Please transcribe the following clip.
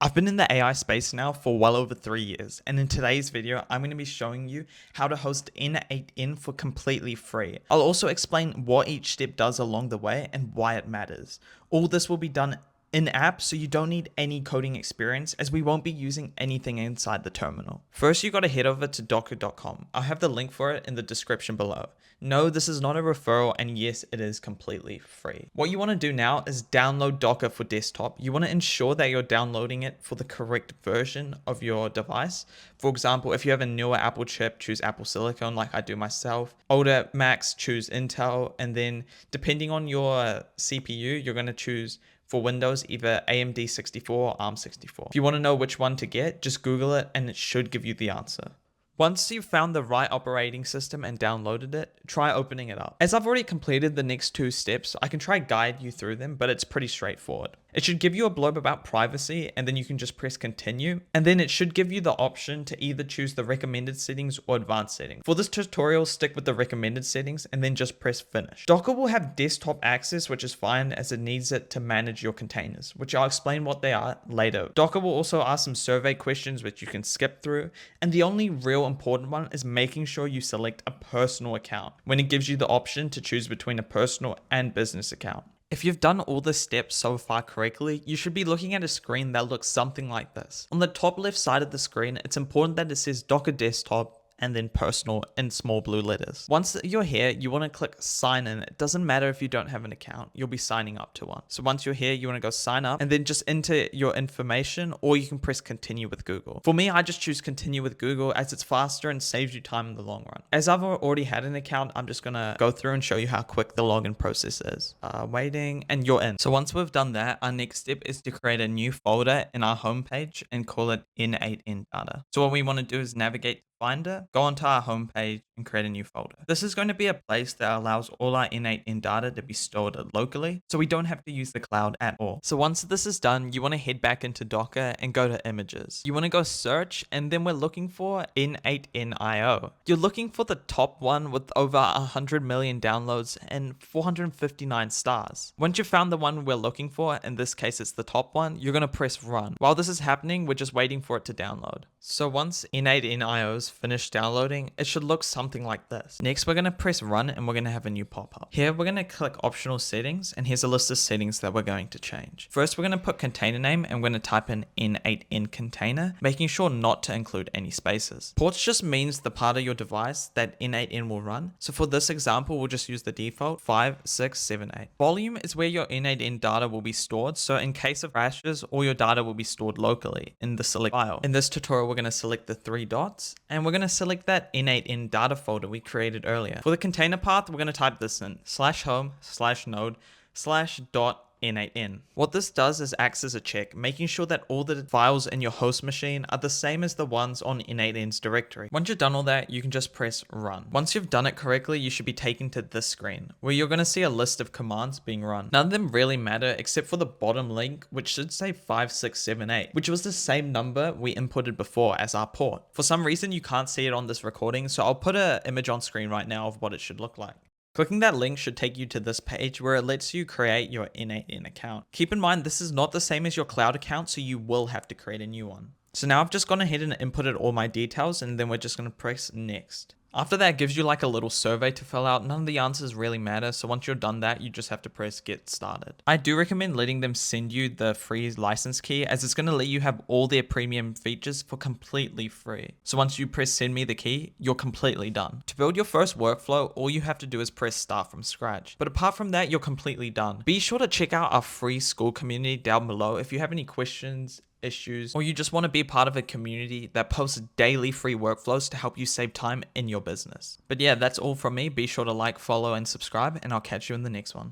I've been in the AI space now for well over 3 years, and in today's video, I'm going to be showing you how to host n8n for completely free. I'll also explain what each step does along the way and why it matters. All this will be done in-app, so you don't need any coding experience as we won't be using anything inside the terminal. First, you got to head over to docker.com. I'll have the link for it in the description below. No, this is not a referral, and yes, it is completely free. What you want to do now is download Docker for desktop. You want to ensure that you're downloading it for the correct version of your device. For example, if you have a newer Apple chip, choose Apple Silicon like I do myself. Older Macs, choose Intel, and then depending on your CPU, you're going to choose for Windows, either AMD 64 or ARM 64. If you want to know which one to get, just Google it and it should give you the answer. Once you've found the right operating system and downloaded it, try opening it up. As I've already completed the next 2 steps, I can try guide you through them, but it's pretty straightforward. It should give you a blurb about privacy, and then you can just press continue, and then it should give you the option to either choose the recommended settings or advanced settings. For this tutorial, stick with the recommended settings and then just press finish. Docker will have desktop access, which is fine as it needs it to manage your containers, which I'll explain what they are later. Docker will also ask some survey questions which you can skip through, and the only real important one is making sure you select a personal account when it gives you the option to choose between a personal and business account. If you've done all the steps so far correctly, you should be looking at a screen that looks something like this. On the top left side of the screen, it's important that it says Docker Desktop and then personal in small blue letters. Once you're here, you want to click sign in. It doesn't matter if you don't have an account, you'll be signing up to one. So once you're here, you want to go sign up and then just enter your information, or you can press continue with Google. For me, I just choose continue with Google as it's faster and saves you time in the long run. As I've already had an account, I'm just gonna go through and show you how quick the login process is. Waiting, and you're in. So once we've done that, our next step is to create a new folder in our homepage and call it n8n data. So what we want to do is navigate Finder, go onto our homepage and create a new folder. This is going to be a place that allows all our n8n data to be stored locally, so we don't have to use the cloud at all. So once this is done, you want to head back into Docker and go to images. You want to go search, and then we're looking for n8n.io. You're looking for the top one with over 100 million downloads and 459 stars. Once you've found the one we're looking for, in this case it's the top one, you're going to press run. While this is happening, we're just waiting for it to download. So once n8n.io's finished downloading, it should look something like this. Next, we're going to press run and we're going to have a new pop-up. Here, we're going to click optional settings, and here's a list of settings that we're going to change. First, we're going to put container name and we're going to type in n8n container, making sure not to include any spaces. Ports just means the part of your device that n8n will run. So for this example, we'll just use the default 5678. Volume is where your n8n data will be stored. So in case of crashes, all your data will be stored locally in the select file. In this tutorial, we're going to select the 3 dots and we're going to select that n8n data folder we created earlier. For the container path, we're going to type this in /home/node/.n8n. What this does is acts as a check, making sure that all the files in your host machine are the same as the ones on n8n's directory. Once you've done all that, you can just press run. Once you've done it correctly, you should be taken to this screen where you're going to see a list of commands being run. None of them really matter except for the bottom link, which should say 5678, which was the same number we inputted before as our port. For some reason, you can't see it on this recording, so I'll put an image on screen right now of what it should look like. Clicking that link should take you to this page where it lets you create your n8n account. Keep in mind, this is not the same as your cloud account, so you will have to create a new one. So now I've just gone ahead and inputted all my details, and then we're just going to press next. After that, it gives you like a little survey to fill out. None of the answers really matter, so once you're done that, you just have to press get started. I do recommend letting them send you the free license key, as it's going to let you have all their premium features for completely free. So once you press send me the key, you're completely done. To build your first workflow, all you have to do is press start from scratch. But apart from that, you're completely done. Be sure to check out our free school community down below if you have any questions, issues, or you just want to be part of a community that posts daily free workflows to help you save time in your business. But yeah, that's all from me. Be sure to like, follow, and subscribe, and I'll catch you in the next one.